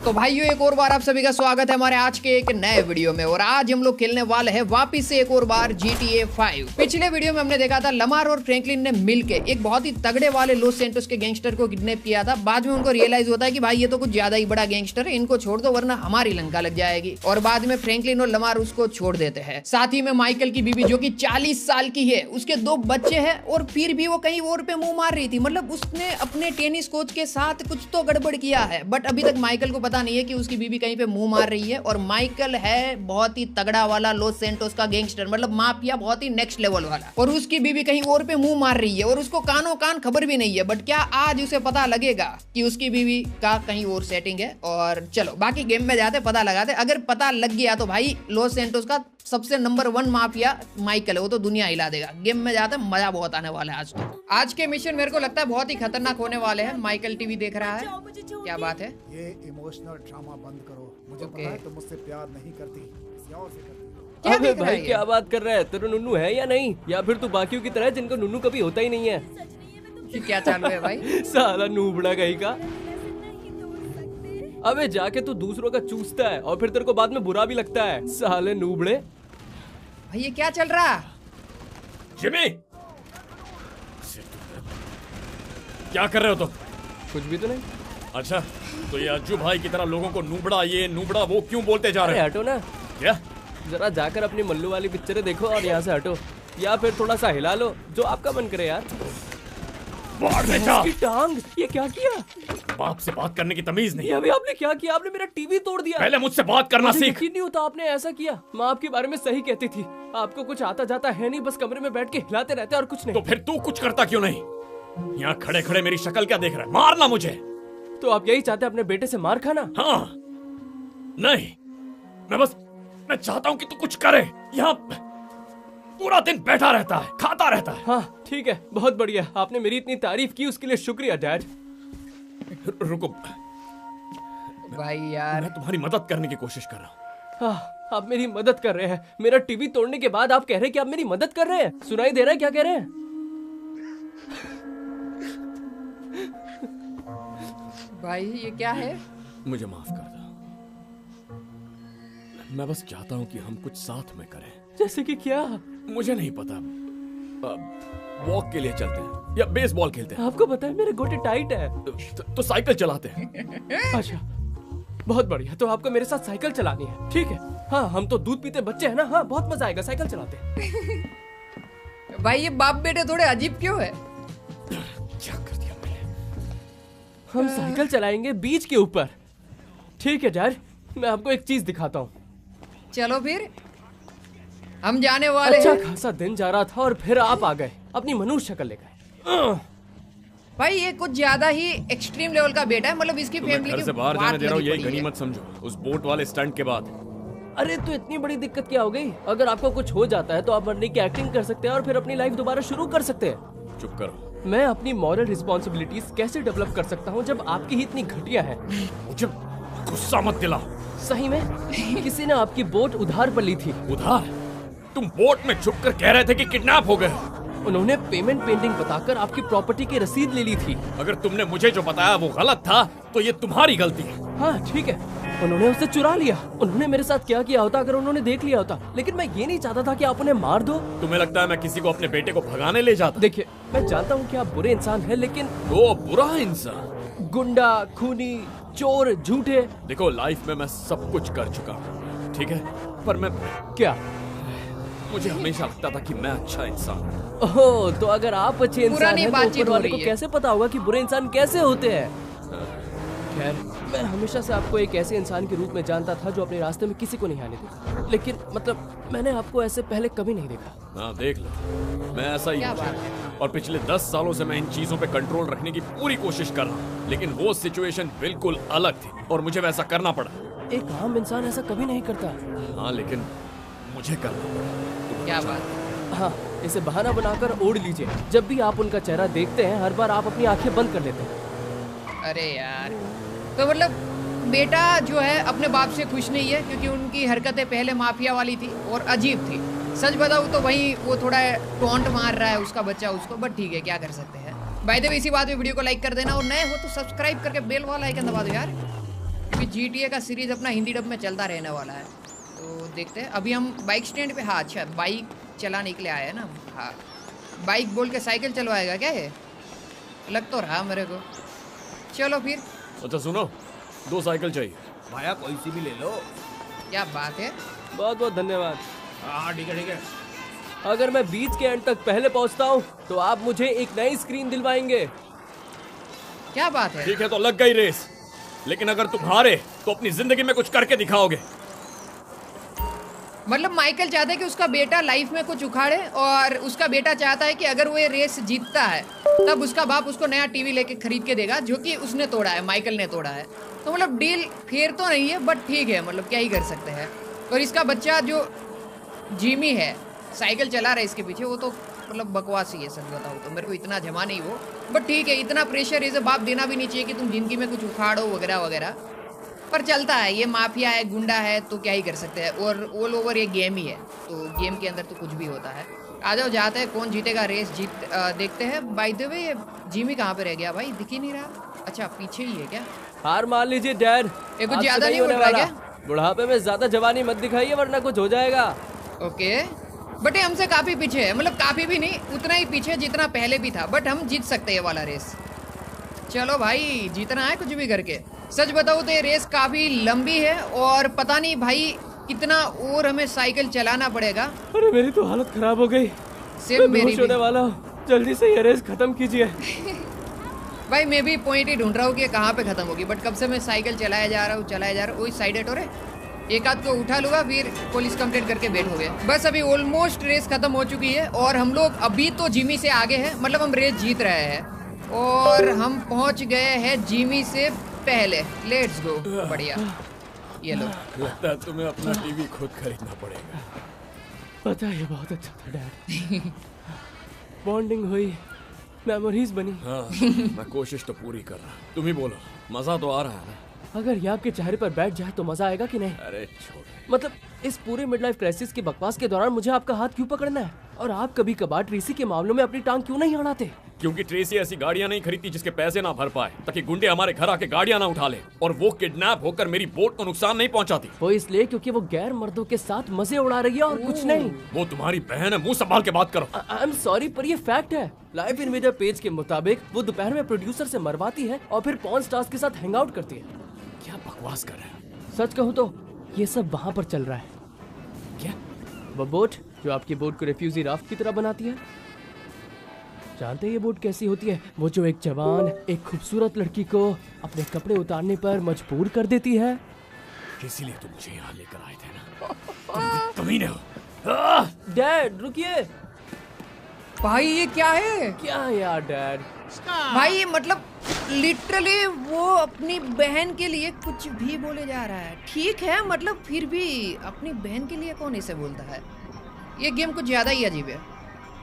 तो भाइयों एक और बार आप सभी का स्वागत है हमारे आज के एक नए वीडियो में। और आज हम लोग खेलने वाले हैं वापिस से एक और बार GTA 5। पिछले वीडियो में हमने देखा था लमार और फ्रैंकलिन ने मिलके एक बहुत ही तगड़े वाले लॉस सैंटोस के गैंगस्टर को किडनैप किया था। बाद में उनको रियलाइज होता है कि भाई ये तो कुछ ज्यादा ही बड़ा गैंगस्टर है, इनको छोड़ दो वरना हमारी लंका लग जाएगी। और बाद में फ्रैंकलिन और लमार उसको छोड़ देते हैं। साथ ही में माइकल की बीवी जो कि 40 साल की है, उसके 2 बच्चे हैं और फिर भी वो कहीं और पे मुंह मार रही थी। मतलब उसने अपने टेनिस कोच के साथ कुछ तो गड़बड़ किया है, बट अभी तक माइकल को पता नहीं है कि उसकी बीवी कहीं पे मुंह मार रही है। और माइकल है बहुत ही तगड़ा वाला लॉस सैंटोस का गैंगस्टर, मतलब माफिया बहुत ही नेक्स्ट लेवल वाला, और उसकी बीवी कहीं और पे मुंह मार रही है और उसको कानों कान खबर भी नहीं है। बट क्या आज उसे पता लगेगा कि उसकी बीवी का कहीं और सेटिंग है? और चलो बाकी गेम में जाते पता लगाते। अगर पता लग गया तो भाई लॉस सैंटोस का सबसे नंबर 1 माफिया माइकल है, वो तो दुनिया हिला देगा। गेम में जाते मजा बहुत आने वाला है आज तो। आज के मिशन मेरे को लगता है बहुत ही खतरनाक होने वाले हैं। माइकल टीवी देख रहा है, क्या बात है? ये इमोशनल ड्रामा बंद करो। मुझे पता है तुम मुझसे प्यार नहीं करती, किसी और से करती। क्या अबे देख रहा भाई है क्या बात कर रहा है? तेरा नुन्नू है या नहीं? या फिर तू बाकियों की तरह है जिनको नुन्नू कभी होता ही नहीं है? ये क्या चालू है भाई? साला नूबड़ा कहीं का। अबे जाके तू दूसरों का चूसता है और फिर तेरे को बाद में बुरा भी लगता है, साले नूबड़े। भाई ये क्या चल रहा? जिमी, क्या कर रहे हो तुम? कुछ भी तो नहीं। अच्छा, तो ये अज्जू भाई की तरह लोगों को नूबड़ा ये नूबड़ा वो क्यों बोलते जा अरे रहे हैं? हटो ना, क्या? जरा जाकर अपनी मल्लू वाली पिक्चरें देखो और यहाँ से हटो, या फिर थोड़ा सा हिला लो, जो आपका मन करे यार। बाहर ले जा। इसकी टांग, ये क्या किया? बाप से बात करने की तमीज नहीं। ये अभी आपने क्या किया? आपने मेरा टीवी तोड़ दिया। पहले मुझसे बात करना मुझे सीख। यकीन नहीं होता आपने ऐसा किया। माँ आपके बारे में सही कहती थी, आपको कुछ आता जाता है नहीं, बस कमरे में बैठ के हिलाते रहते और कुछ तो नहीं। फिर तू कुछ करता क्यों नहीं? यहाँ खड़े खड़े मेरी शक्ल क्या देख रहा है? मारना मुझे। तो आप यही चाहते हैं अपने बेटे से मार खाना? हाँ, नहीं, मैं चाहता हूँ कि तू कुछ करे। यहाँ पूरा दिन बैठा रहता है, खाता रहता है। हाँ ठीक है, बहुत बढ़िया, आपने मेरी इतनी तारीफ की उसके लिए शुक्रिया डैड। रुको, भाई यार मैं तुम्हारी मदद करने की कोशिश कर रहा हूँ। हाँ, आप मेरी मदद कर रहे हैं। मेरा टीवी तोड़ने के बाद आप कह रहे हैं कि आप मेरी मदद कर रहे हैं। सुनाई दे रहा है क्या कह रहे हैं? भाई ये क्या है? मुझे माफ कर दो। मैं बस चाहता हूँ कि हम कुछ साथ में करें। जैसे कि क्या? मुझे नहीं पता। वॉक के लिए चलते हैं या बेसबॉल खेलते हैं। आपको पता है मेरे गोटे टाइट है। तो साइकिल चलाते हैं। अच्छा बहुत बढ़िया, तो आपको मेरे साथ साइकिल चलानी है, ठीक है? हाँ, हम तो दूध पीते बच्चे हैं ना। हाँ बहुत मजा आएगा, साइकिल चलाते हैं। भाई ये बाप बेटे थोड़े अजीब क्यों है? क्या कर दिया मैंने? हम साइकिल चलाएंगे बीच के ऊपर, ठीक है डैड? मैं आपको एक चीज दिखाता हूँ। चलो फिर हम जाने वाले अच्छा हैं। खासा दिन जा रहा था और फिर आप आ गए, अपनी मनुष्य शक्ल लेकर। भाई ये कुछ ज्यादा ही एक्सट्रीम लेवल का बेटा है, मतलब इसकी तुम्हें फैमिली घर की से बाहर बात जाने दे रहा हूँ, लगी यही पड़ी है। गनीमत समझो। उस बोट वाले स्टंट के बाद। अरे तो इतनी बड़ी दिक्कत क्या हो गई? अगर आपको कुछ हो जाता है तो आप मरने की एक्टिंग कर सकते हैं और फिर अपनी लाइफ दोबारा शुरू कर सकते हैं। चुप करो। मैं अपनी मॉरल रिस्पॉन्सिबिलिटीज कैसे डेवलप कर सकता हूँ जब आपकी ही इतनी घटिया है? मुझे गुस्सा मत दिलाओ। सही में किसी ने आपकी बोट उधार पर ली थी। उधार? तुम बोट में छुप कर कह रहे थे कि किडनैप हो गए। उन्होंने पेमेंट पेंडिंग बताकर आपकी प्रॉपर्टी की रसीद ले ली थी। अगर तुमने मुझे जो बताया वो गलत था तो ये तुम्हारी गलती है। हाँ ठीक है, उन्होंने उसे चुरा लिया। उन्होंने मेरे साथ क्या किया होता अगर उन्होंने देख लिया होता? लेकिन मैं ये नहीं चाहता था कि आप उन्हें मार दो। तुम्हें लगता है मैं किसी को अपने बेटे को भगाने ले जाता? देखिए मैं जानता हूँ कि आप बुरे इंसान हैं, लेकिन वो बुरा इंसान? गुंडा, खूनी, चोर, झूठे। देखो लाइफ में मैं सब कुछ कर चुका हूँ, ठीक है? पर मैं क्या? मुझे हमेशा लगता था कि मैं अच्छा इंसान हूँ। ओह, तो अगर आप अच्छे इंसान पुरानी हैं तो बातचीत ऊपर हो वाले रही को है। कैसे पता होगा कि बुरे इंसान कैसे होते हैं? खैर, मैं हमेशा से आपको एक ऐसे इंसान के रूप में जानता था जो अपने रास्ते में किसी को नहीं आने देता, लेकिन मतलब मैंने आपको ऐसे पहले कभी नहीं देखा। हाँ देख लो, मैं ऐसा ही क्या हूँ। बात है? और पिछले 10 सालों से मैं इन चीजों पे कंट्रोल रखने की पूरी कोशिश कर रहा हूँ, लेकिन वो सिचुएशन बिल्कुल अलग थी और मुझे वैसा करना पड़ा। एक आम इंसान ऐसा कभी नहीं करता। हाँ लेकिन मुझे करना पड़ा। क्या बात है? हाँ, इसे बहाना बनाकर ओढ़ लीजिए। जब भी आप उनका चेहरा देखते हैं हर बार आप अपनी आंखें बंद कर लेते हैं। अरे यार, तो मतलब बेटा जो है अपने बाप से खुश नहीं है क्योंकि उनकी हरकतें पहले माफिया वाली थी और अजीब थी। सच बताऊँ तो वही वो थोड़ा टोंट मार रहा है उसका बच्चा उसको, बट ठीक है क्या कर सकते हैं। भाई तो इसी बात में वीडियो को लाइक कर देना और नए हो तो सब्सक्राइब करके बेल वाला आइकन दबा दो यार। क्योंकि GTA का सीरीज अपना हिंदी डब में चलता रहने वाला है। तो देखते हैं। अभी हम बाइक स्टैंड पे, हाँ अच्छा बाइक चलाने के लिए आए हैं ना। हाँ बाइक बोल के साइकिल चलवाएगा क्या ये? लग तो रहा मेरे को। चलो फिर। अच्छा सुनो, 2 साइकिल चाहिए। भाया कोई सी भी ले लो। क्या बात है। बहुत बहुत धन्यवाद। हाँ ठीक है ठीक है। अगर मैं बीच के एंड तक पहले पहुंचता हूं तो आप मुझे एक नई स्क्रीन दिलवाएंगे। क्या बात है। ठीक है तो लग गई रेस, लेकिन अगर तुम हारे तो अपनी जिंदगी में कुछ करके दिखाओगे। मतलब माइकल चाहता है कि उसका बेटा लाइफ में कुछ उखाड़े, और उसका बेटा चाहता है कि अगर वो ये रेस जीतता है तब उसका बाप उसको नया टीवी लेके खरीद के देगा, जो कि उसने तोड़ा है, माइकल ने तोड़ा है। तो मतलब डील फेयर तो नहीं है, बट ठीक है, मतलब क्या ही कर सकते हैं। और इसका बच्चा जो जिमी है, साइकिल चला रहा है इसके पीछे, वो तो मतलब बकवास ही है सच बताऊँ तो। मेरे को इतना जमा नहीं वो, बट ठीक है, इतना प्रेशर इसे बाप देना भी नहीं चाहिए कि तुम जिंदगी में कुछ उखाड़ो वगैरह वगैरह। पर चलता है, ये माफिया है, गुंडा है, तो क्या ही कर सकते हैं। और ऑल ओवर ये गेम ही है, तो गेम के अंदर तो कुछ भी होता है। आ जाओ जाते हैं, कौन जीतेगा रेस देखते हैं। बाय द वे ये जिमी कहाँ पे रह गया भाई, दिख ही नहीं रहा। अच्छा पीछे ही है क्या? हार मान लीजिए डैड, ये कुछ ज्यादा नहीं उड़ रहा है क्या? बुढ़ापे में ज्यादा जवानी मत दिखाइए वरना कुछ हो जाएगा। ओके, बट ये हमसे काफी पीछे है, मतलब काफी भी नहीं, उतना ही पीछे जितना पहले भी था, बट हम जीत सकते हैं ये वाला रेस। चलो भाई, जीतना है कुछ भी करके। सच बताऊँ तो ये रेस काफी लंबी है, और पता नहीं भाई कितना और हमें साइकिल चलाना पड़ेगा। अरे मेरी तो हालत खराब हो गई, सेम मेरी होने वाला हूँ। जल्दी से ये रेस खत्म कीजिए। भाई मैं भी पॉइंट ही ढूंढ रहा हूँ कि कहाँ पे खत्म होगी, बट कब से मैं साइकिल चलाया जा रहा हूँ। वही साइड एट हो रहे, एक आध को उठा लूंगा, फिर पुलिस कंप्लेंट करके बैठ हो गए। बस अभी ऑलमोस्ट रेस खत्म हो चुकी है, और हम लोग अभी तो जिमी से आगे हैं, मतलब हम रेस जीत रहे हैं, और हम पहुंच गए हैं जिमी से पहले। Let's go. बढ़िया, ये लो। लगता है तुम्हें अपना टीवी खुद खरीदना पड़ेगा। पता है, ये बहुत अच्छा था डैड। बॉन्डिंग हुई, मेमोरीज बनी। हाँ, मैं कोशिश तो पूरी कर रहा। तुम ही बोलो, मजा तो आ रहा है ना? अगर ये आपके चेहरे पर बैठ जाए तो मजा आएगा कि नहीं? अरे छोड़। मतलब इस पूरे मिड लाइफ क्राइसिस की बकवास के दौरान मुझे आपका हाथ क्यों पकड़ना है? और आप कभी कभार ट्रेसी के मामलों में अपनी टांग क्यों नहीं अड़ाते? क्योंकि ट्रेसी ऐसी गाड़ियां नहीं खरीदती जिसके पैसे ना भर पाए, ताकि गुंडे हमारे घर आके गाड़ियां ना उठा ले, और वो किडनैप होकर मेरी बोट को नुकसान नहीं पहुंचाती। वो इसलिए क्योंकि वो गैर मर्दों के साथ मजे उड़ा रही है और कुछ नहीं। वो तुम्हारी बहन है, मुंह संभाल के बात करो। आई एम सॉरी, पर ये फैक्ट है। लाइफ इन्वेडर पेज के मुताबिक वो दोपहर में प्रोड्यूसर से मरवाती है और फिर पॉर्न स्टार्स के साथ हैंग आउट करती है। क्या बकवास कर रहे हैं? सच कहूँ तो ये सब वहाँ पर चल रहा है। क्या? वो बोट जो आपकी बोट को रेफ्यूजी राफ्ट की तरह बनाती है। जानते हैं ये बोट कैसी होती है? वो जो एक जवान, एक खूबसूरत लड़की को अपने कपड़े उतारने पर मजबूर कर देती है। इसीलिए तुम मुझे यहाँ लेकर आए थे ना? तुम कमीने हो। डैड रुकिए। भाई ये क्या है? क्या यार डैड? भाई मतलब लिटरली वो अपनी बहन के लिए कुछ भी बोले जा रहा है। ठीक है, मतलब फिर भी अपनी बहन के लिए कौन इसे बोलता है? ये गेम कुछ ज़्यादा ही अजीब है,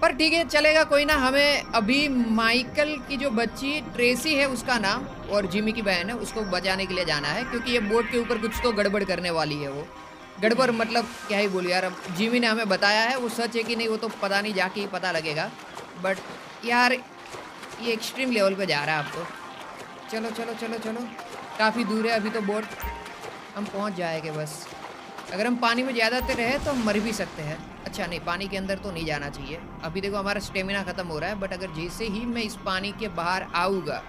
पर ठीक है चलेगा, कोई ना। हमें अभी माइकल की जो बच्ची ट्रेसी है उसका नाम, और जिमी की बहन है, उसको बचाने के लिए जाना है, क्योंकि ये बोट के ऊपर कुछ तो गड़बड़ करने वाली है। वो गड़बड़ मतलब क्या ही बोलूँ यार, अब जिमी ने हमें बताया है, वो सच है कि नहीं वो तो पता नहीं, जाके ही पता लगेगा। बट यार ये एक्सट्रीम लेवल पे जा रहा है अब तो। चलो चलो चलो चलो, काफ़ी दूर है अभी तो बोट, हम पहुंच जाएंगे बस। अगर हम पानी में ज़्यादा देर रहे तो हम मर भी सकते हैं। अच्छा नहीं, पानी के अंदर तो नहीं जाना चाहिए। अभी देखो हमारा स्टेमिना ख़त्म हो रहा है, बट अगर जैसे ही मैं इस पानी के बाहर आऊँगा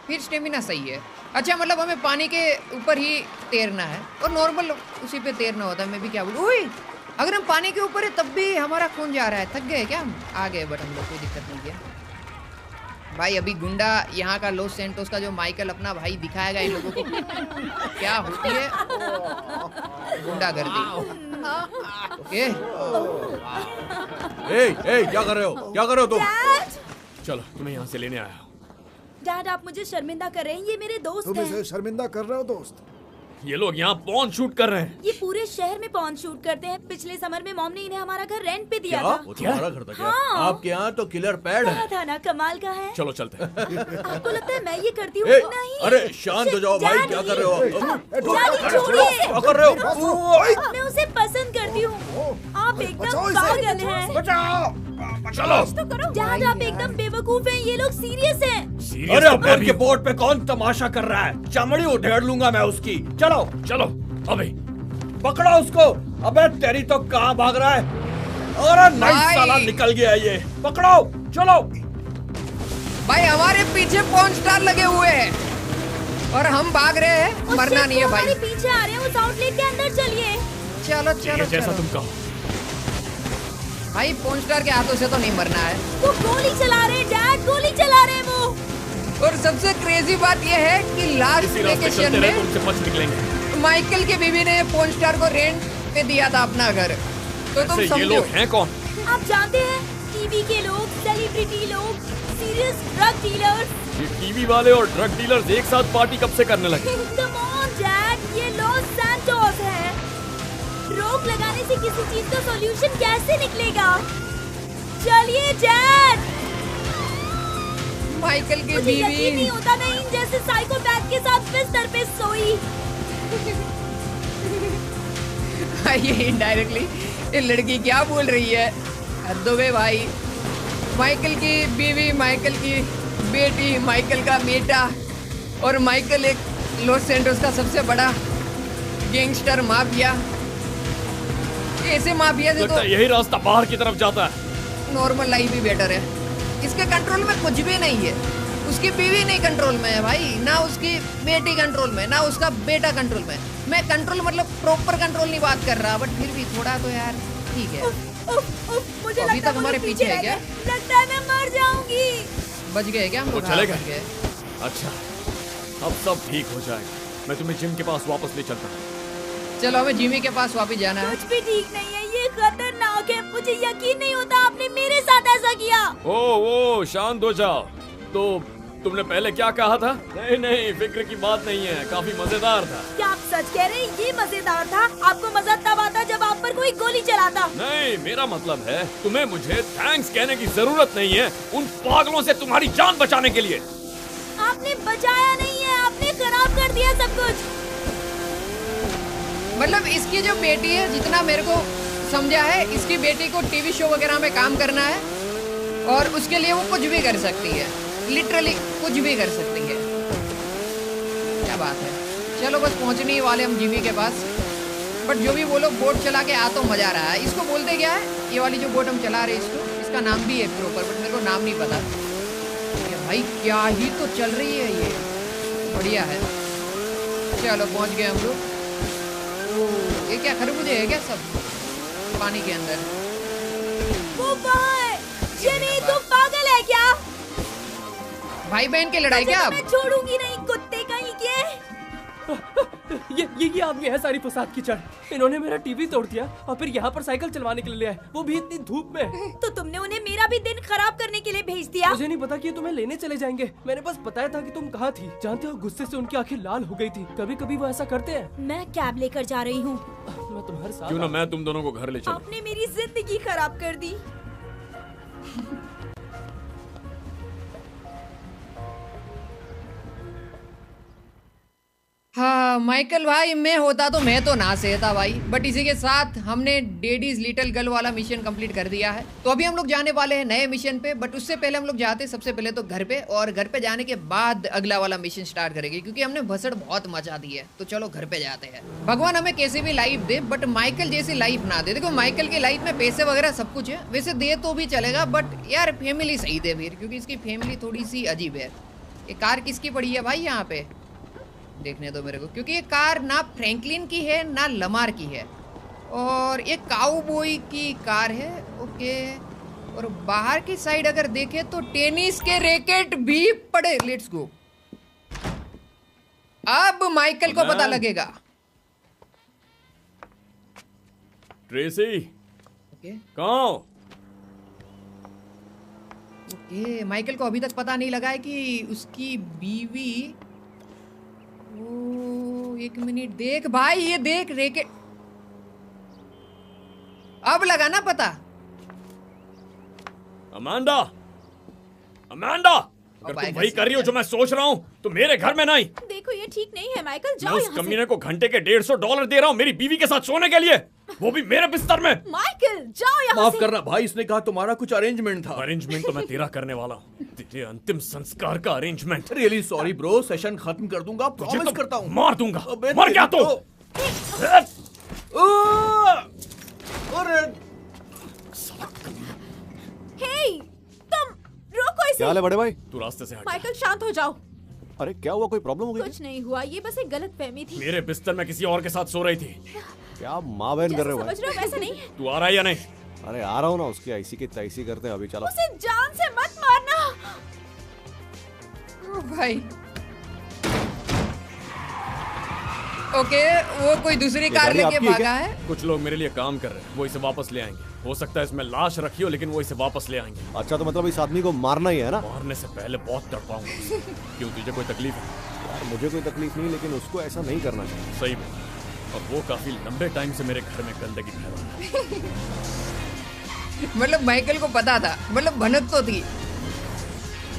फिर स्टेमिना सही है। अच्छा मतलब हमें पानी के ऊपर ही तैरना है, और नॉर्मल उसी पे तैरना होता है। मैं भी क्या बोलूँ, ओए अगर हम पानी के ऊपर है तब भी हमारा खून जा रहा है। थक गए क्या हम? आ गए, बट हम लोग कोई दिक्कत नहीं है भाई। अभी गुंडा यहाँ का लॉस सैंटोस का जो माइकल अपना भाई दिखाएगा इन लोगों को क्या होती है गुंडागर्दी। ओके क्या कर रहे हो? क्या कर रहे हो तुम? चलो तुम्हें यहाँ से लेने आया हूँ। डैड आप मुझे शर्मिंदा कर रहे हैं, ये मेरे दोस्त तुम हैं। इसे शर्मिंदा कर रहे हो दोस्त? ये लोग यहाँ पॉर्न शूट कर रहे हैं। ये पूरे शहर में पॉर्न शूट करते हैं। पिछले समर में मॉम ने इन्हें हमारा घर रेंट पे दिया था। वो तुम्हारा घर था क्या? हाँ। आपके यहाँ तो किलर पैड है। कहा था ना, कमाल का है। चलो चलते हैं। आपको लगता है मैं ये करती हूँ? ए, नहीं। अरे शांत हो जाओ भाई, क्या कर रहे हो? जानी छोड़िए। क्या कर रहे हो? मैं उसे पसंद करती हूँ। आप एकदम पागल हैं। बचाओ। चलो तो करो डैड, आप एकदम बेवकूफ हैं, ये लोग सीरियस हैं। सीरियस अरे तो मैं ऊपर भी के हूँ। बोर्ड पे कौन तमाशा कर रहा है? चमड़ी उधेड़ लूंगा मैं उसकी। चलो चलो अभी पकड़ो उसको। अबे तेरी तो कहाँ भाग रहा है? अरे नहीं भाई। साला निकल गया ये। पकड़ो चलो। भाई हमारे पीछे पॉर्न स्टार लगे हुए हैं और हम भाग रहे हैं, उस मरना शेफ नहीं है को भाई। हमारे पीछे आ रहे हैं, उस आउटलेट के अंदर चलिए। चलो ठीक है, चलो जैसा चलो। तुम कहो। भाई पॉर्न स्टार के हाथों से तो नहीं मरना है। वो गोली चला रहे हैं डैड, गोली चला रहे हैं वो। और सबसे क्रेजी बात यह है कि लास्ट इसी रास्ते वेकेशन चलते रहे तो में उनसे बच निकलेंगे। माइकल की बीवी ने पॉर्न स्टार को रेंट पे दिया था अपना घर, तो तुम ऐसे ये समझो। लोग हैं कौन? आप जानते हैं, टीवी के लोग, सेलिब्रिटी लोग, सीरियस ड्रग डीलर्स। ये टीवी वाले और ड्रग डीलर्स एक साथ पार्टी कब से करने लगे? कम ऑन डैड, ये लॉस सैंटोस है। रोक लगाने से किसी चीज का सॉल्यूशन कैसे निकलेगा? चलिए डैड। माइकल की मुझे यकीन नहीं बीवी होता मैं इन जैसे साइकोपैथ के साथ बिस्तर पे सोई। ये इनडायरेक्टली ये लड़की क्या बोल रही है? हद हो गई भाई। माइकल की बीवी, माइकल की बेटी, माइकल का बेटा, और माइकल एक लॉस सैंटोस का सबसे बड़ा गैंगस्टर माफिया। ऐसे माफिया से लगता तो है यही रास्ता बाहर की तरफ जाता है। नॉर्मल लाइफ ही बेटर है। इसके कंट्रोल में कुछ भी नहीं है। उसकी बीवी नहीं कंट्रोल में है भाई, ना उसकी बेटी कंट्रोल में, ना उसका बेटा कंट्रोल में। मैं कंट्रोल मतलब प्रॉपर कंट्रोल नहीं बात कर रहा, बट फिर भी थोड़ा तो यार ठीक है। मुझे अभी लगता है तक हमारे वो पीछे है रह क्या? गए। लगता है मैं मर जाऊंगी। बच गए क्या हम वो लोग? चले हाँ, गए? बच गए। अच्छा, अब सब ठीक हो जाएगा। मैं तुम्हें जिम के पास वापस ले चलता हूँ। चलो हमें जिमी के पास वापस जाना है। कुछ भी ठीक नहीं है, ये खतरनाक है। मुझे यकीन नहीं होता आपने मेरे साथ ऐसा किया। ओ शांत हो जाओ। तो तुमने पहले क्या कहा था? नहीं नहीं, फिक्र की बात नहीं है, काफी मजेदार था। क्या आप सच कह रहे हैं? ये मजेदार था? आपको मजा तब आता जब आप पर कोई गोली चलाता। नहीं, मेरा मतलब है तुम्हें मुझे थैंक्स कहने की जरूरत नहीं है उन पागलों से तुम्हारी जान बचाने के लिए। आपने बचाया नहीं है, आपने खराब कर दिया सब कुछ। मतलब इसकी जो बेटी है, जितना मेरे को समझा है, इसकी बेटी को टीवी शो वगैरह में काम करना है और उसके लिए वो कुछ भी कर सकती है। लिटरली कुछ भी कर सकती है। क्या बात है। चलो बस पहुंचने ही वाले हम जीवी के पास। बट जो भी वो लोग बोट चला के आ तो मजा आ रहा है। इसको बोलते क्या है? ये वाली जो बोट हम चला रहे हैं, इसका नाम भी है प्रॉपर, बट मेरे को नाम नहीं पता। ये भाई क्या ही तो चल रही है ये, बढ़िया है। चलो पहुंच गए हम लोग। ये क्या खरबूजे है क्या सब पानी के अंदर? वो वहाँ है। जिमी, तुम पागल है क्या? भाई बहन की लड़ाई क्या? मैं छोड़ूंगी नहीं, कुत्ते कहीं के। ये आदमी है सारी फसाद की जड़। इन्होंने मेरा टीवी तोड़ दिया और फिर यहाँ पर साइकिल चलवाने के लिए आए, वो भी इतनी धूप में। तो तुमने उन्हें मेरा भी दिन खराब करने के लिए भेज दिया। मुझे नहीं पता कि ये तुम्हें लेने चले जाएंगे। मैंने बस बताया था कि तुम कहाँ थी। जानते हो, गुस्से से उनकी आंखें लाल हो गई थी। कभी कभी वो ऐसा करते हैं। मैं कैब लेकर जा रही हूँ। मैं तुम्हारे साथ क्यों ना मैं तुम दोनों को घर ले चलूं? आपने मेरी जिंदगी खराब कर दी। हाँ माइकल भाई, मैं होता तो मैं तो ना सहता भाई। बट इसी के साथ हमने डैडीज लिटिल गर्ल वाला मिशन कंप्लीट कर दिया है। तो अभी हम लोग जाने वाले हैं नए मिशन पे। बट उससे पहले हम लोग जाते सबसे पहले तो घर पे, और घर पे जाने के बाद अगला वाला मिशन स्टार्ट करेंगे, क्योंकि हमने भसड़ बहुत मचा दी है। तो चलो घर पे जाते हैं। भगवान हमें कैसी भी लाइफ दे, बट माइकल जैसी लाइफ ना दे। देखो माइकल की लाइफ में पैसे वगैरह सब कुछ है, वैसे दे तो भी चलेगा, बट यार फैमिली सही दे फिर, क्योंकि इसकी फैमिली थोड़ी सी अजीब है। ये कार किसकी पड़ी है भाई यहाँ पे? देखने दो मेरे को, क्योंकि ये कार ना फ्रैंकलिन की है ना लमार की है, और ये काउबॉय की कार है। ओके, और बाहर की साइड अगर देखें तो टेनिस के रैकेट भी पड़े। Let's go. अब माइकल को पता लगेगा। ट्रेसी, ओके कहाँ? ओके, माइकल को अभी तक पता नहीं लगा है कि उसकी बीवी। ओ, एक मिनट देख भाई, ये देख रैकेट। अब लगा ना पता। अमांडा, अमांडा, अगर तुम वही कर रही हो जो मैं सोच रहा हूँ तो मेरे घर में नहीं। देखो ये ठीक नहीं है माइकल, मैं जाओ उस यहाँ से। कमीने को घंटे के $150 दे रहा हूँ मेरी बीवी के साथ सोने के लिए, वो भी मेरे बिस्तर में। माइकल जाओ यहाँ माफ से। करना भाई, इसने कहा तुम्हारा कुछ अरेंजमेंट था। अरेंजमेंट तो मैं तेरा करने वाला हूँ, तेरे अंतिम संस्कार का arrangement. Really sorry bro, session खत्म कर दूंगा, तुझे प्रॉमिस तो करता हूँ। मार दूंगा। अबे मर क्या तेरी तू? अरे हे तुम रोको इसे। क्या हाल है बड़े भाई? तू रास्ते से हट। माइकल शांत हो जाओ। अरे क्या हुआ, कोई प्रॉब्लम हो गई? कुछ नहीं हुआ, ये बस एक गलतफहमी थी। मेरे बिस्तर में किसी और के साथ सो रही थी। क्या माँ बहन कर रहे हो समझ भाई? रहे हो वैसा नहीं है। तू आ रहा है या नहीं? अरे आ रहा हूँ ना, उसकी ऐसी की तैसी करते हैं अभी। चलो उसे जान से मत मारना। ओ भाई ओके, वो कोई दूसरी कार गाड़ी लेके आपकी है भागा क्या? है। कुछ लोग मेरे लिए काम कर रहे हैं, वो इसे वापस ले आएंगे। हो सकता है इसमें लाश रखी हो लेकिन वो इसे वापस ले आएंगे। अच्छा, तो मतलब इस आदमी को मारना ही है ना? मारने से पहले बहुत तड़पाऊंगा उसे। क्यों, तुझे कोई तकलीफ है? यार मुझे कोई तकलीफ नहीं, लेकिन उसको ऐसा नहीं करना चाहिए। सही बोला। और वो काफी लंबे टाइम से मेरे घर में गंदगी फैला है। मतलब माइकल को पता था, मतलब भनक तो थी।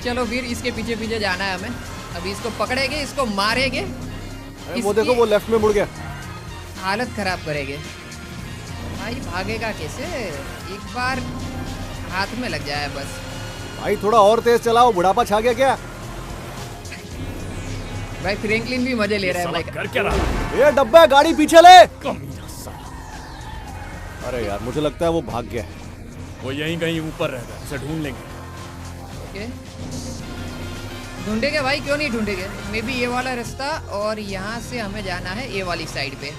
चलो फिर इसके पीछे पीछे जाना है हमें। अभी इसको पकड़ेंगे, इसको मारेंगे, अरे वो देखो, वो लेफ्ट में मुड़ गया। हालत खराब करेंगे। भाई भागेगा कैसे? एक बार हाथ में लग जाए बस। भाई थोड़ा और तेज चलाओ, बुढ़ापा छा गया क्या? भाई फ्रैंकलिन भी मजे ले रहा है साला माइकल। कर क्या रहा है? ये डब्बा गाड़ी पीछे ले। कमीना साला। अरे यार मुझे लगता है वो भाग गया है। वो यहीं कहीं ऊपर रहता है, उसे ढूंढ लेंगे। ओके, ढूंढेंगे भाई, क्यों नहीं ढूंढेंगे। मे बी ये वाला रास्ता, और यहाँ से हमें जाना है ये वाली साइड पे।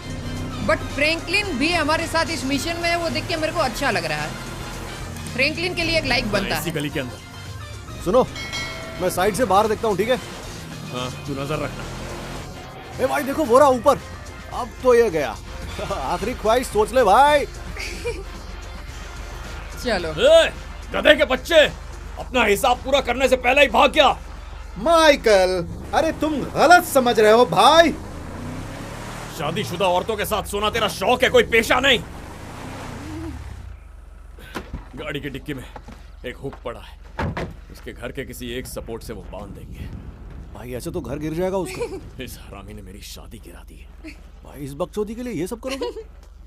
बट फ्रैंकलिन भी हमारे साथ इस मिशन में है, वो देख के मेरे को अच्छा लग रहा है। फ्रैंकलिन के लिए एक लाइक बनता इसी है। गली के अंदर। सुनो, मैं साइड से बाहर देखता हूँ, ठीक है? हाँ, तू नजर रखना। ए भाई देखो, बोरा ऊपर। अब तो ये गया। आखिरी ख्वाहिश सोच ले भाई। चलो ए, गधे के बच्चे, अपना हिसाब पूरा करने से पहले ही भाग गया। माइकल, अरे तुम गलत समझ रहे हो भाई। शादीशुदा औरतों के साथ सोना तेरा शौक है, कोई पेशा नहीं। गाड़ी की डिक्की में एक हुक पड़ा है, उसके घर के किसी एक सपोर्ट से वो बांध देंगे। भाई ऐसे तो घर गिर जाएगा उसका। इस हरामी ने मेरी शादी गिरा दी है। भाई इस बकचोदी के लिए ये सब करोगे?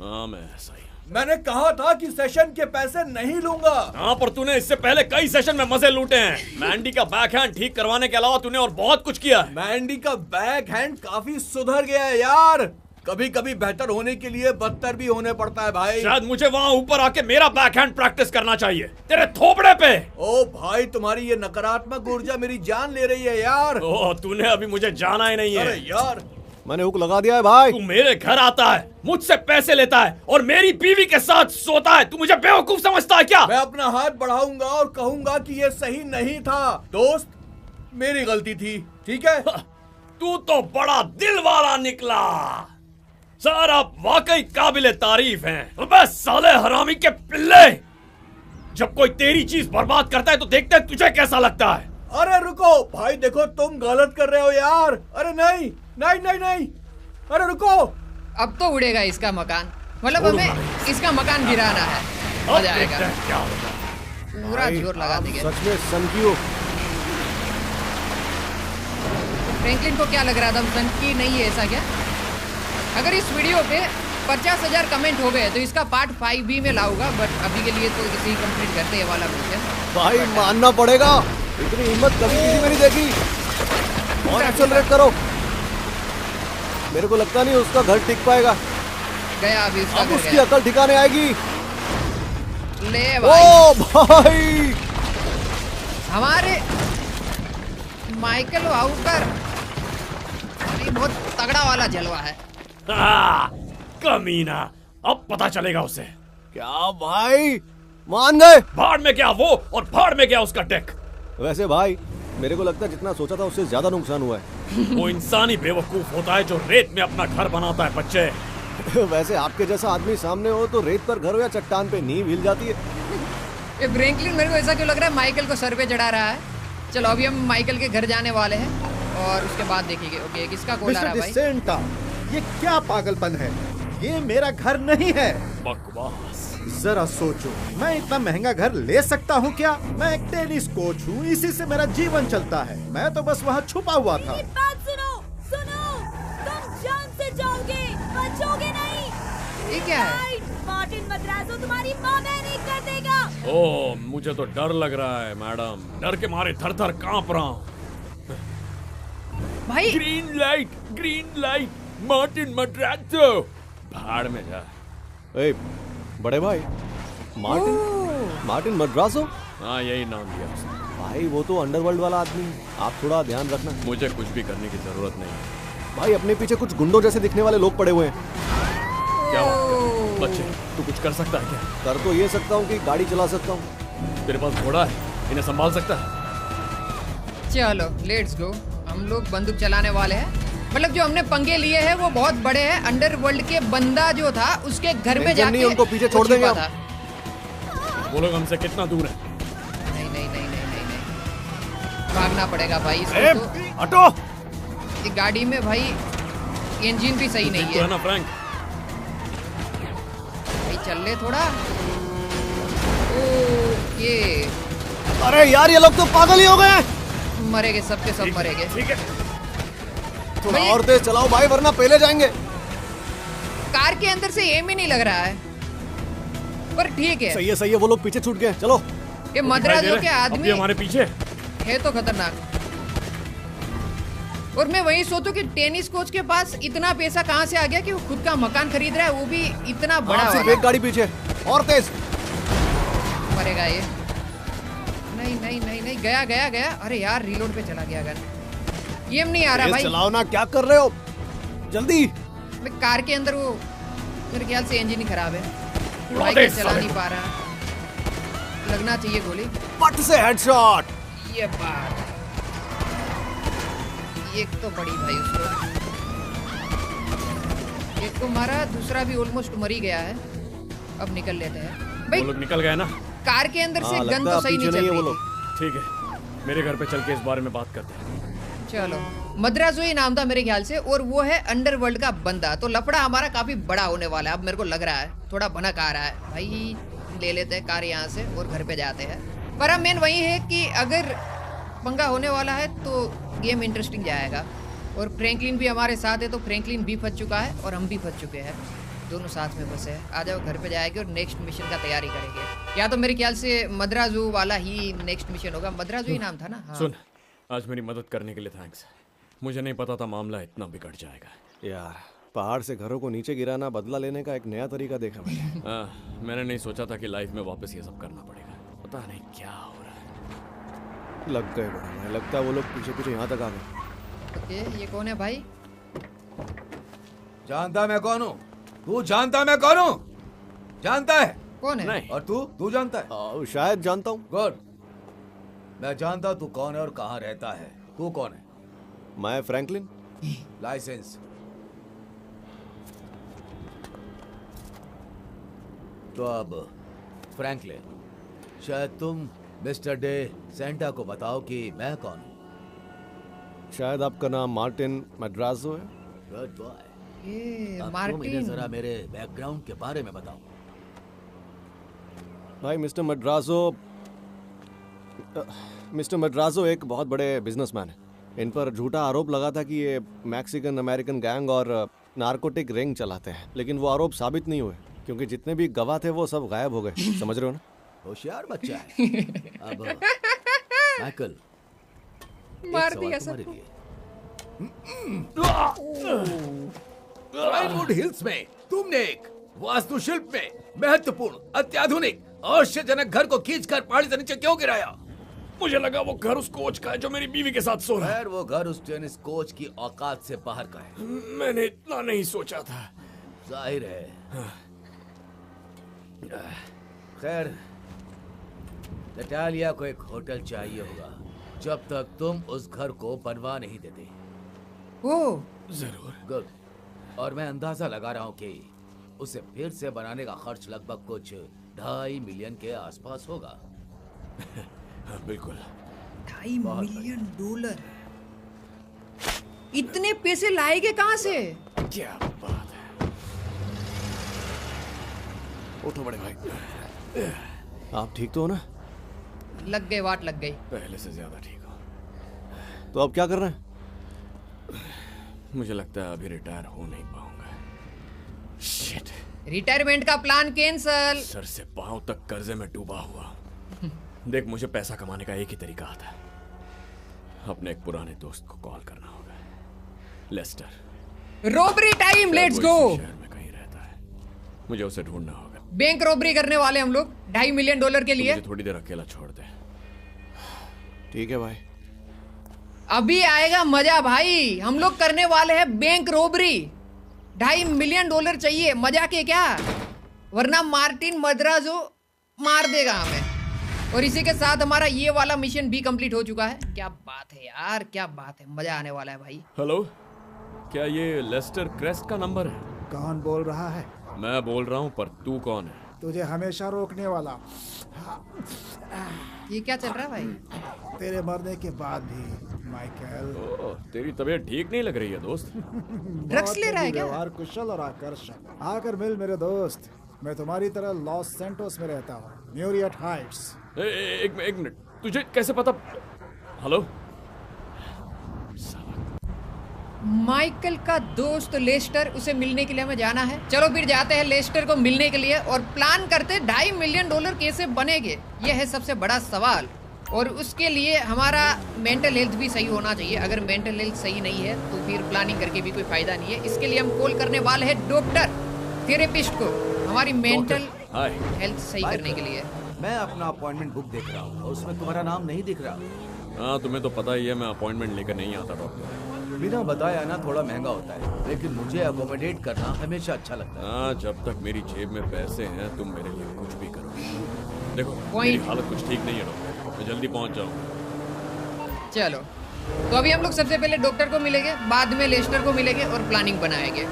हाँ, मैं ऐसा ही हूँ। मैंने कहा था कि सेशन के पैसे नहीं लूंगा। हाँ, पर तूने इससे पहले कई सेशन में मजे लूटे हैं। मैंडी का बैकहैंड ठीक करवाने के अलावा तूने और बहुत कुछ किया है। मैंडी का बैक हैंड काफी सुधर गया है यार। कभी कभी बेहतर होने के लिए बदतर भी होने पड़ता है भाई। शायद मुझे वहाँ ऊपर आके मेरा बैकहैंड प्रैक्टिस करना चाहिए, तेरे थोपड़े पे। ओ भाई, तुम्हारी ये नकारात्मक ऊर्जा मेरी जान ले रही है यार। ओह, तूने अभी मुझे जाना ही नहीं अरे है। यार, मैंने हुक लगा दिया है भाई। तू मेरे घर आता है, मुझसे पैसे लेता है और मेरी बीवी के साथ सोता है। तू मुझे बेवकूफ समझता है क्या? मैं अपना हाथ बढ़ाऊंगा और कहूंगा कि ये सही नहीं था। दोस्त, मेरी गलती थी, ठीक है? तू तो बड़ा दिल वाला निकला। सर, आप वाकई काबिले तारीफ हैं। अबे साले हरामी के पिल्ले, जब कोई तेरी चीज बर्बाद करता है तो देखते हैं तुझे कैसा लगता है। अरे रुको भाई, देखो तुम गलत कर रहे हो यार। अरे नहीं नहीं नहीं नहीं, अरे रुको। अब तो उड़ेगा इसका मकान, मतलब हमें इसका मकान गिराना है। अब मजा देखते आएगा, हैं क्या होता है। पूरा भाई, जोर लगा आप देंगे। सच में सनकी हो। फ्रैंकलिन को क्या लग रहा था हम सनकी नहीं है, ऐसा क्या? अगर इस वीडियो पे 50,000 कमेंट हो गए तो इसका पार्ट 5 भी में लाऊंगा, बट अभी के लिए तो इसे ही कंप्लीट करते हैं वाला मिशन। भाई मानना पड़ेगा, इतनी हिम्मत कभी किसी में नहीं देखी। और एक्सेलरेट करो। मेरे को लगता नहीं उसका घर टिक पाएगा। गया अभी उसका अब घर उसकी गया। अकल ठिकाने आएगी। ले भाई, ओ भाई, हमारे माइकल वाउकर अभी बहुत तगड़ा वाला जलवा है। कमीना, अब पता चलेगा उसे। क्या भाई मान गए? भाड़ में गया वो और भाड़ में गया उसका टेक। वैसे भाई मेरे को लगता है जितना सोचा था उससे ज्यादा नुकसान हुआ है। वो इंसानी बेवकूफ होता है जो रेत में अपना घर बनाता है बच्चे। वैसे आपके जैसा आदमी सामने हो तो रेत पर घर हो या चट्टान पे नींव हिल जाती है। ये फ्रैंकलिन मेरे को ऐसा क्यों लग रहा है माइकल को सर पे चढ़ा रहा है। चलो अभी हम माइकल के घर जाने वाले हैं और उसके बाद देखेंगे। ओके, किसका कॉल आ रहा है मिस्टर भाई? डिसेंटा, ये क्या पागलपन है? ये मेरा घर नहीं है। बकवास। जरा सोचो, मैं इतना महंगा घर ले सकता हूँ क्या? मैं एक टेनिस कोच हूँ, इसी से मेरा जीवन चलता है। मैं तो बस वहाँ छुपा हुआ था। मेरी बात सुनो, तुम जान से जाओगे, बचोगे नहीं। ये क्या है? मार्टिन मद्रासो तुम्हारी माँ नहीं कर देगा। ओह, मुझे तो डर लग रहा है मैडम। डर के मारे थर थर कांप रहा हूँ। भाई ग्रीन लाइट, मार्टिन मद्रासो। भाड़ में जा। ए, बड़े भाई, मार्टिन मद्रासो? हाँ, यही नाम दिया उसने। भाई वो तो अंडरवर्ल्ड वाला आदमी है, आप थोड़ा ध्यान रखना। मुझे कुछ भी करने की जरूरत नहीं है। भाई अपने पीछे कुछ गुंडों जैसे दिखने वाले लोग पड़े हुए हैं। क्या बच्चे, तू कुछ कर सकता है क्या? कर तो ये सकता हूँ कि गाड़ी चला सकता हूँ। तेरे पास घोड़ा है, इन्हें संभाल सकता है? चलो लेट्स गो। हम लोग बंदूक चलाने वाले हैं। मतलब जो हमने पंगे लिए हैं वो बहुत बड़े हैं। अंडरवर्ल्ड के बंदा जो था उसके घर में जाके उनको पीछे छोड़ देंगे हम। वो लोग हमसे कितना दूर है? नहीं, भागना पड़ेगा भाई इसको। हटो। ये गाड़ी में भाई इंजन भी सही नहीं है ना फ्रैंक। भाई चल ले थोड़ा। ओ ये अरे यार, ये लोग तो पागल ही हो गए। मरेंगे, सबके सब मरेंगे। ठीक है, थोड़ा और तेज चलाओ भाई, वरना पहले जाएंगे। कार के अंदर से एम ही नहीं लग रहा है, पर ठीक है। सही है, वो लोग पीछे छूट गए। चलो। ये मद्रासो के आदमी हमारे पीछे है तो खतरनाक। और मैं वही सोचूं कि टेनिस कोच के पास इतना पैसा कहाँ से आ गया कि वो खुद का मकान खरीद रहा है, वो भी इतना बड़ा सिर्फ एक गाड़ी पीछे, और तेज। मरेगा ये। नहीं, गया। अरे यार, रीलोड पे चला गया गन। ये नहीं आ रहा भाई। चलाओ ना, क्या कर रहे हो? जल्दी। मैं कार के अंदर वो मेरे ख्याल से इंजन ही खराब है, बाइक चला नहीं पा रहा। लगना चाहिए गोली। पट से हेडशॉट। ये बात एक तो बड़ी भाई उसको, एक को मारा, दूसरा भी ऑलमोस्ट मर ही गया है। अब निकल लेते हैं भाई। वो लोग निकल गए ना? कार के अंदर से गन तो सही नहीं चल रही थी। ठीक है, मेरे घर पे चल के इस बारे में बात करते हैं। चलो। मद्रासो ही नाम था मेरे ख्याल से, और वो है अंडरवर्ल्ड का बंदा। तो लफड़ा हमारा काफी बड़ा होने वाला है अब, मेरे को लग रहा है। थोड़ा भनक आ रहा है भाई। ले लेते हैं कार यहाँ से और घर पे जाते हैं। पर अब मेन वही है कि अगर पंगा होने वाला है तो गेम इंटरेस्टिंग जाएगा। और फ्रैंकलिन भी हमारे साथ है, तो फ्रैंकलिन भी फंस चुका है और हम भी फंस चुके हैं। दोनों साथ में फंसे हैं। आ जाओ, घर पे जाएंगे और नेक्स्ट मिशन का तैयारी करेंगे। या तो मेरे ख्याल से मद्रासो वाला ही नेक्स्ट मिशन होगा। मद्रासो ही नाम था ना? हाँ। सुन, आज मेरी मदद करने के लिए थैंक्स। मुझे नहीं पता था मामला इतना बिगड़ जाएगा। यार, पहाड़ से घरों को नीचे गिराना, बदला लेने का एक नया तरीका देखा मैंने। मैंने नहीं सोचा था कि लाइफ में वापस ये सब करना पड़ेगा। पता नहीं क्या हो रहा है। लग गए बड़ा भाई, लगता है वो लोग पीछे यहाँ तक आ गए। ओके, ये कौन है भाई? जानता मैं कौन हूँ? तू जानता मैं कौन हूँ? जानता है? कौन है? नहीं। और तू जानता है? शायद जानता हूँ। गुड। मैं जानता तू कौन है और कहाँ रहता है। तू कौन है? मैं फ्रैंकलिन। लाइसेंस। तो अब फ्रैंकलिन, शायद तुम मिस्टर डे सेंटा को बताओ कि मैं कौन हूँ। शायद आपका नाम मार्टिन मद्रासो है। Good boy. ये अब तुम इन्हें मार्टिन। जरा मेरे बैकग्राउंड के बारे में बताओ। भाई मिस्टर मद्रासो एक बहुत बड़े बिजनेसमैन है। इन पर झूठा आरोप लगा था कि ये मैक्सिकन अमेरिकन गैंग और नारकोटिक रिंग चलाते हैं, लेकिन वो आरोप साबित नहीं हुए क्योंकि जितने भी गवाह थे वो सब गायब हो गए। समझ रहे हो ना? होशियार बच्चा है। अब माइकल, मार एक दिया सवाल सबको। पाइनवुड हिल्स में तुमने एक वास्तुशिल्प में महत्वपूर्ण, अत्याधुनिक, आश्चर्यजनक घर को खींचकर पहाड़ी से नीचे क्यों गिराया? मुझे लगा वो घर उस कोच का है जो मेरी बीवी के साथ सो रहा है। खैर, वो घर उस टेनिस कोच की औकात से बाहर का है। मैंने इतना नहीं सोचा था। जाहिर है। खैर, नटालिया को एक होटल चाहिए होगा जब तक तुम उस घर को बनवा नहीं देते। ओ, जरूर। गुड। और मैं अंदाजा लगा रहा हूँ कि उसे फिर से बनाने का खर्च लगभग कुछ 2.5 मिलियन के आसपास होगा। हाँ, बिल्कुल। $2.5 मिलियन। इतने पैसे लाएंगे कहाँ से? क्या बात है। उठो बड़े भाई। आप ठीक तो हो ना? लग गई वाट लग गई। पहले से ज्यादा ठीक हो। तो अब क्या कर रहे हैं? मुझे लगता है अभी रिटायर हो नहीं पाऊंगा। शिट। रिटायरमेंट का प्लान कैंसल। सर से पांव तक कर्जे में डूबा हुआ। देख, मुझे पैसा कमाने का एक ही तरीका आता है। अपने एक पुराने दोस्त को कॉल करना होगा, Lester. Robbery time, let's go. शहर में कहीं रहता है, मुझे उसे ढूंढना होगा। बैंक रॉबरी करने वाले हम लोग $2.5 मिलियन के लिए। मुझे थोड़ी देर अकेला छोड़ दे। ठीक है भाई। अभी आएगा मजा भाई। हम लोग करने वाले हैं बैंक रॉबरी। $2.5 मिलियन चाहिए। मजा के क्या, वरना मार्टिन मद्राजो मार देगा हमें। और इसी के साथ हमारा ये वाला मिशन भी कंप्लीट हो चुका है। क्या बात है यार, क्या बात है, मजा आने वाला है भाई। हेलो, क्या ये लेस्टर क्रेस्ट का नंबर है? कौन बोल रहा है? मैं बोल रहा हूँ, पर तू कौन है? तुझे हमेशा रोकने वाला। ये क्या चल रहा है भाई? तेरे मरने के बाद भी माइकल। ओह, तेरी तबीयत ठीक नहीं लग रही है दोस्त। ड्रग्स ले रहा है क्या? व्यवहार कुशल और आकर्षक। आकर मिल मेरे दोस्त। मैं तुम्हारी तरह लॉस सेंटोस में रहता हूँ, म्यूरियट हाइट्स। एक मिनट, तुझे कैसे पता? हेलो, माइकल का दोस्त लेस्टर, उसे मिलने के लिए हमें जाना है। चलो फिर जाते हैं लेस्टर को मिलने के लिए और प्लान करते हैं $2.5 मिलियन कैसे बनेंगे। ये है सबसे बड़ा सवाल। और उसके लिए हमारा मेंटल हेल्थ भी सही होना चाहिए। अगर मेंटल हेल्थ सही नहीं है तो फिर प्लानिंग करके भी कोई फायदा नहीं है। इसके लिए हम कॉल करने वाले हैं डॉक्टर, थेरेपिस्ट को, हमारी मेंटल हेल्थ सही करने के लिए। मैं अपना अपॉइंटमेंट बुक देख रहा हूँ और उसमें तुम्हारा नाम नहीं दिख रहा। हाँ, तुम्हें तो पता ही है मैं अपॉइंटमेंट लेकर नहीं आता डॉक्टर। बिना बताया ना थोड़ा महंगा होता है, लेकिन मुझे अकोमोडेट करना हमेशा अच्छा लगता है। हाँ, जब तक मेरी जेब में पैसे हैं तुम मेरे लिए कुछ भी करो। देखो, Point. मेरी हालत कुछ ठीक नहीं है डॉक्टर, मैं जल्दी पहुंच जाऊंगा। चलो, तो अभी हम लोग सबसे पहले डॉक्टर को मिलेंगे, बाद में लेस्टर को मिलेंगे और प्लानिंग बनाएंगे।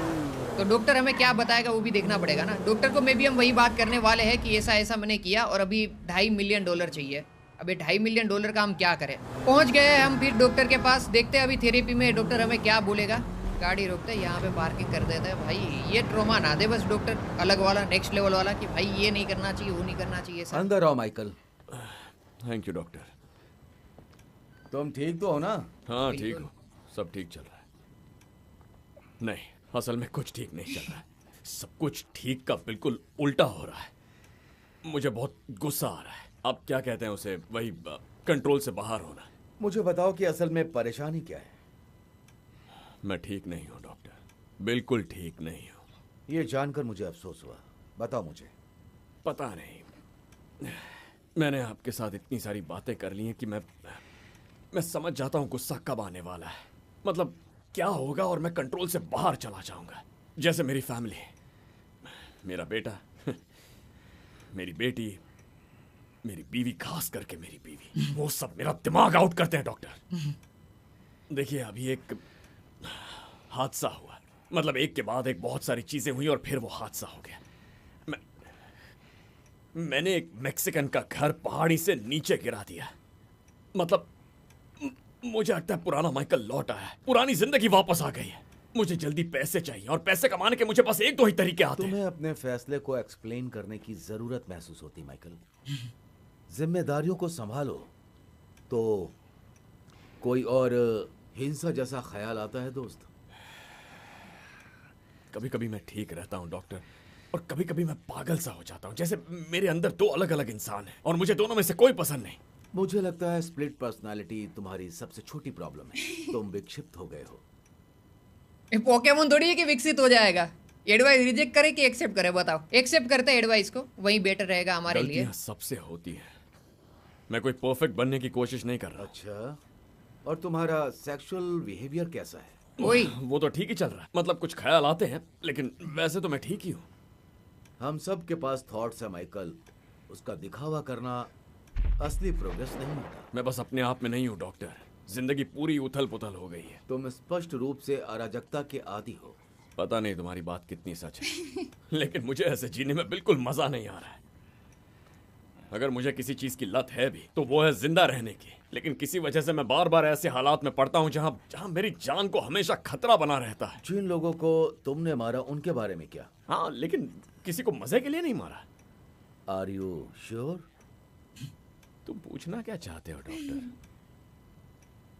तो डॉक्टर हमें क्या बताएगा वो भी देखना पड़ेगा ना। डॉक्टर को मैं भी हम वही बात करने वाले हैं कि ऐसा ऐसा मैंने किया और अभी $2.5 मिलियन चाहिए। अभी $2.5 मिलियन का हम क्या करें। पहुंच गए हैं हम फिर डॉक्टर के पास। देखते हैं अभी थेरेपी में डॉक्टर हमें क्या बोलेगा। गाड़ी रोकते हैं, यहाँ पे पार्किंग कर देते हैं। भाई ये ट्रोमा ना दे बस डॉक्टर, अलग वाला, नेक्स्ट लेवल वाला, कि भाई ये नहीं करना चाहिए, वो नहीं करना चाहिए। सर अंदर आओ माइकल। Thank you doctor. तुम ठीक तो हो ना? हाँ ठीक हो, सब ठीक चल रहा है। नहीं, असल में कुछ ठीक नहीं चल रहा है। सब कुछ ठीक का बिल्कुल उल्टा हो रहा है। मुझे बहुत गुस्सा आ रहा है। आप क्या कहते हैं उसे, वही कंट्रोल से बाहर होना। मुझे बताओ कि असल में परेशानी क्या है? मैं ठीक नहीं हूँ डॉक्टर, बिल्कुल ठीक नहीं हूँ। ये जानकर मुझे अफसोस हुआ। बताओ मुझे। पता नहीं, मैंने आपके साथ इतनी सारी बातें कर ली हैं कि मैं समझ जाता हूँ गुस्सा कब आने वाला है। मतलब क्या होगा और मैं कंट्रोल से बाहर चला जाऊंगा। जैसे मेरी फैमिली, मेरा बेटा, मेरी बेटी, मेरी बीवी, खास करके मेरी बीवी, वो सब मेरा दिमाग आउट करते हैं डॉक्टर। देखिए, अभी एक हादसा हुआ, मतलब एक के बाद एक बहुत सारी चीजें हुई और फिर वो हादसा हो गया। मैंने एक मैक्सिकन का घर पहाड़ी से नीचे गिरा दिया। मतलब मुझे लगता है पुराना माइकल लौट आया है, पुरानी जिंदगी वापस आ गई है। मुझे जल्दी पैसे चाहिए और पैसे कमाने के मुझे बस एक दो ही तरीके आते हैं। तुम्हें अपने फैसले को एक्सप्लेन करने की जरूरत महसूस होती माइकल। जिम्मेदारियों को संभालो तो कोई और हिंसा जैसा ख्याल आता है दोस्त। कभी कभी मैं ठीक रहता हूँ डॉक्टर, और कभी कभी मैं पागल सा हो जाता हूँ, जैसे मेरे अंदर दो अलग अलग इंसान हैं और मुझे दोनों में से कोई पसंद नहीं। मुझे लगता है स्प्लिट पर्सनालिटी तुम्हारी सबसे छोटी प्रॉब्लम है। तुम विक्षिप्त हो गए हो। पोकेमोन थोड़ी है कि विकसित हो जाएगा। एडवाइस रिजेक्ट करे कि एक्सेप्ट करे, बताओ। एक्सेप्ट करते हैं एडवाइस को, वही बेटर रहेगा हमारे लिए। गलतियां सबसे होती है, मैं कोई परफेक्ट बनने की कोशिश नहीं कर रहा। अच्छा, और तुम्हारा सेक्सुअल बिहेवियर कैसा है? वो तो ठीक ही चल रहा है। मतलब कुछ ख्याल आते हैं, लेकिन वैसे तो मैं ठीक ही हूँ। हम सब के पास थॉट्स है माइकल, उसका दिखावा करना असली प्रोग्रेस नहीं होता। मैं बस अपने आप में नहीं हूँ डॉक्टर, जिंदगी पूरी उथल पुथल हो गई है। तुम स्पष्ट रूप से अराजकता के आदी हो। पता नहीं तुम्हारी बात कितनी सच है, लेकिन मुझे ऐसे जीने में बिल्कुल मजा नहीं आ रहा है। अगर मुझे किसी चीज की लत है भी तो वो है जिंदा रहने की, लेकिन किसी वजह से मैं बार बार ऐसे हालात में पड़ता हूँ जहाँ मेरी जान को हमेशा खतरा बना रहता है। जिन लोगों को तुमने मारा उनके बारे में क्या? हाँ, लेकिन किसी को मजे के लिए नहीं मारा। Are you sure? तुम पूछना क्या चाहते हो डॉक्टर?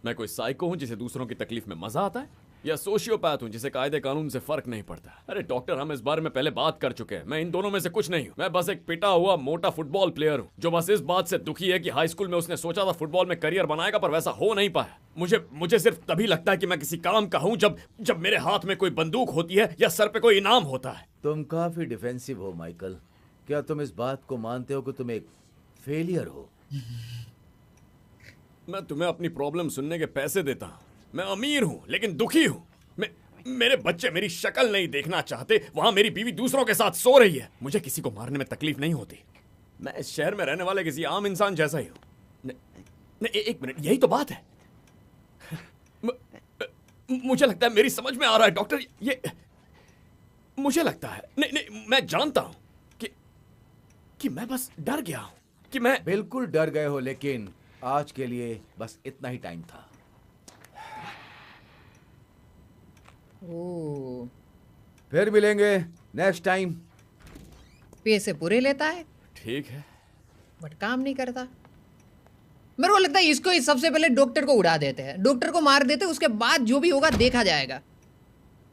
मैं कोई साइको हूं जिसे दूसरों की तकलीफ में मजा आता है, या सोशियोपैथ हूं जिसे कायदे कानून से फर्क नहीं पड़ता? अरे डॉक्टर, हम इस बारे में पहले बात कर चुके हैं। मैं इन दोनों में से कुछ नहीं हूं। मैं बस एक पिटा हुआ मोटा फुटबॉल प्लेयर हूं जो बस इस बात से दुखी है कि हाई स्कूल में उसने सोचा था फुटबॉल में करियर बनाएगा, पर वैसा हो नहीं पाया। मुझे सिर्फ तभी लगता है कि मैं किसी काम का हूं जब मेरे हाथ में कोई बंदूक होती है या सर पे कोई इनाम होता है। तुम काफी डिफेंसिव हो माइकल। क्या तुम इस बात को मानते हो कि तुम एक फेलियर हो? मैं तुम्हें अपनी प्रॉब्लम सुनने के पैसे देता हूं। मैं अमीर हूं लेकिन दुखी हूं। मेरे बच्चे मेरी शक्ल नहीं देखना चाहते, वहां मेरी बीवी दूसरों के साथ सो रही है। मुझे किसी को मारने में तकलीफ नहीं होती। मैं इस शहर में रहने वाले किसी आम इंसान जैसा ही हूं। एक मिनट, यही तो बात है। मुझे लगता है मेरी समझ में आ रहा है डॉक्टर। ये मुझे लगता है, नहीं, मैं जानता हूं कि मैं बस डर गया हूं कि मैं बिल्कुल डर गए हो, लेकिन आज के लिए बस इतना ही टाइम था। ओह, फिर मिलेंगे नेक्स्ट टाइम। पैसे पूरे लेता है ठीक है, बट काम नहीं करता। मेरे को लगता है इसको ही सबसे पहले डॉक्टर को उड़ा देते हैं, डॉक्टर को मार देते हैं, उसके बाद जो भी होगा देखा जाएगा।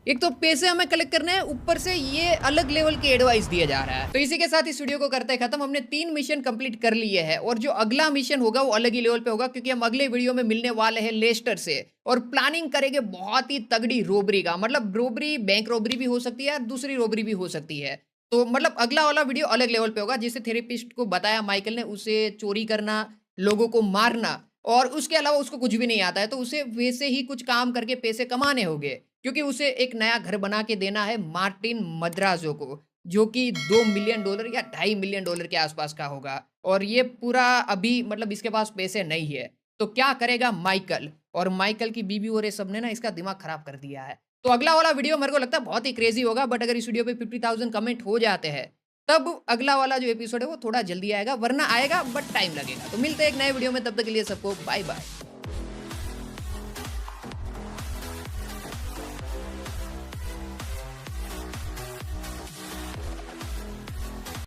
एक तो पैसे हमें कलेक्ट करने हैं, ऊपर से ये अलग लेवल की एडवाइस दिया जा रहा है। तो इसी के साथ इस वीडियो को करते हैं खत्म। हमने 3 मिशन कंप्लीट कर लिए हैं और जो अगला मिशन होगा वो अलग ही लेवल पे होगा, क्योंकि हम अगले वीडियो में मिलने वाले हैं लेस्टर से और प्लानिंग करेंगे बहुत ही तगड़ी रोबरी का। मतलब रोबरी, बैंक रोबरी भी हो सकती है और दूसरी रोबरी भी हो सकती है। तो मतलब अगला वाला वीडियो अलग लेवल पे होगा। जिसे थेरेपिस्ट को बताया माइकल ने, उसे चोरी करना, लोगों को मारना और उसके अलावा उसको कुछ भी नहीं आता है, तो उसे वैसे ही कुछ काम करके पैसे कमाने होंगे, क्योंकि उसे एक नया घर बना के देना है मार्टिन मद्राजो को, जो कि $2 मिलियन या $2.5 मिलियन के आसपास का होगा। और ये पूरा अभी मतलब इसके पास पैसे नहीं है। तो क्या करेगा माइकल? और माइकल की बीबी और ये सब ने ना इसका दिमाग खराब कर दिया है। तो अगला वाला वीडियो मेरे को लगता है बहुत ही क्रेजी होगा, बट अगर इस वीडियो पे 50,000 कमेंट हो जाते हैं तब अगला वाला जो एपिसोड है वो थोड़ा जल्दी आएगा, वरना आएगा बट टाइम लगेगा। तो मिलते हैं एक नए वीडियो में, तब तक के लिए सबको बाय बाय।